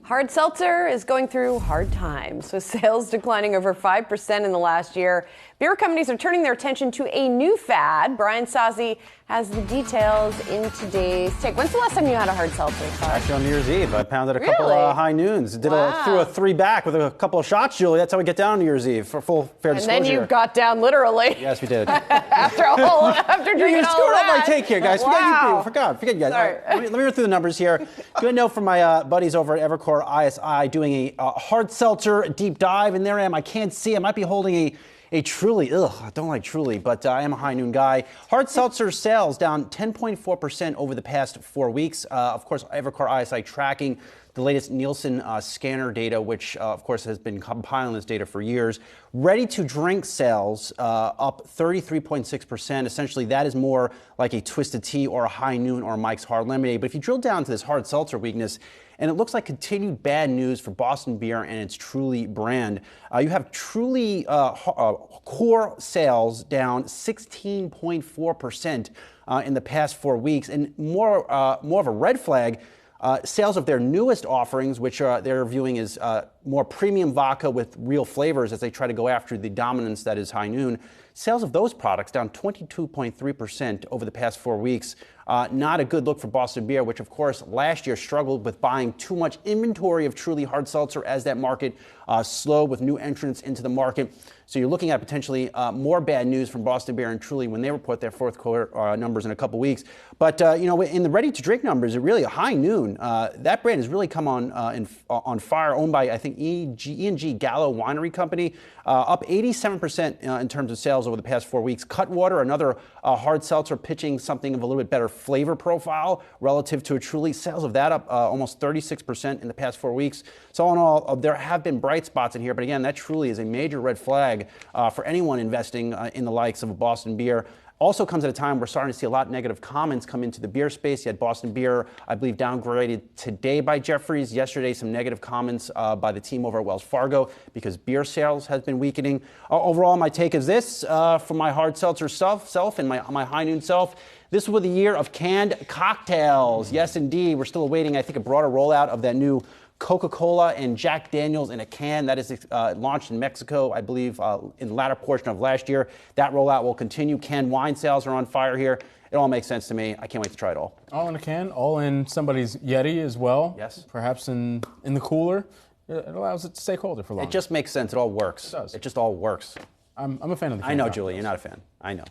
Hard seltzer is going through hard times, with sales declining over 5% in the last year. Beer companies are turning their attention to a new fad. Brian Sozzi has the details in today's take. When's the last time you had a hard seltzer? Actually, on New Year's Eve, I pounded a couple of high noons. Threw a three back with a couple of shots, Julie. That's how we get down on New Year's Eve, for full fair disclosure. And then you got down literally. Yes, we did. after drinking all screwed of up my that. take here, guys. Wow. Forget you guys. Sorry. All right, let me run through the numbers here. Good note from my buddies over at Evercore ISI doing a hard seltzer deep dive, and there I am. I can't see. I might be holding a Truly. I don't like Truly, but I am a high noon guy. Hard seltzer sales down 10.4% over the past 4 weeks. Of course, Evercore ISI tracking the latest Nielsen scanner data, which, of course, has been compiling this data for years. Ready-to-drink sales up 33.6%. Essentially, that is more like a Twisted Tea or a High Noon or a Mike's Hard Lemonade. But if you drill down to this hard seltzer weakness, and it looks like continued bad news for Boston Beer and its Truly brand. You have Truly core sales down 16.4% in the past 4 weeks, and more of a red flag. Sales of their newest offerings, which they're viewing as more premium vodka with real flavors as they try to go after the dominance that is High Noon. Sales of those products down 22.3% over the past 4 weeks. Not a good look for Boston Beer, which, of course, last year struggled with buying too much inventory of Truly hard seltzer as that market slowed with new entrants into the market. So you're looking at potentially more bad news from Boston Beer and Truly when they report their fourth quarter numbers in a couple weeks. But in the ready-to-drink numbers, it really a High Noon. That brand has really come on fire, owned by, I think, E&G Gallo Winery Company, up 87% in terms of sales over the past 4 weeks. Cutwater, another hard seltzer, pitching something of a little bit better flavor profile relative to a Truly. Sales of that up almost 36% in the past 4 weeks. So all in all, there have been bright spots in here, but again, that Truly is a major red flag for anyone investing in the likes of a Boston Beer. Also comes at a time we're starting to see a lot of negative comments come into the beer space. You had Boston Beer, I believe, downgraded today by Jefferies. Yesterday, some negative comments by the team over at Wells Fargo because beer sales has been weakening. Overall, my take is this from my hard seltzer self and my High Noon self. This was the year of canned cocktails. Yes, indeed. We're still awaiting, I think, a broader rollout of that new Coca-Cola and Jack Daniels in a can. That is launched in Mexico, I believe, in the latter portion of last year. That rollout will continue. Canned wine sales are on fire here. It all makes sense to me. I can't wait to try it all. All in a can, all in somebody's Yeti as well. Yes. Perhaps in the cooler. It allows it to stay colder for longer. It just makes sense. It all works. It does. It just all works. I'm a fan of the can. I know, Julie. You're not a fan. I know.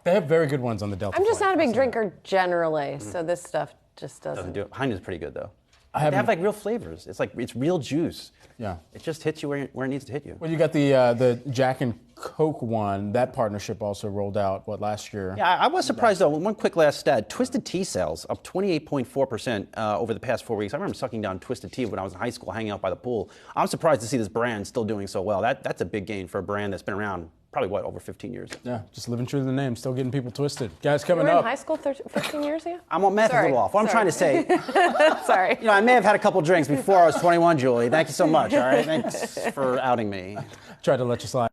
They have very good ones on the Delta I'm just flight. not a big drinker generally, so this stuff just doesn't Do it. High Noon's pretty good, though. They haven't- have like real flavors. It's real juice. Yeah. It just hits you where it needs to hit you. Well, you got the Jack and Coke one. That partnership also rolled out, last year? Yeah, I was surprised, though. One quick last stat. Twisted Tea sales up 28.4% over the past 4 weeks. I remember sucking down Twisted Tea when I was in high school hanging out by the pool. I'm surprised to see this brand still doing so well. That's a big gain for a brand that's been around probably, over 15 years. Yeah, just living true to the name, still getting people twisted. Guys, You coming were in up. high school 15 years ago? I'm on math a little off. What I'm trying to say, Sorry. I may have had a couple drinks before I was 21, Julie. Thank you so much, all right? Thanks for outing me. Tried to let you slide.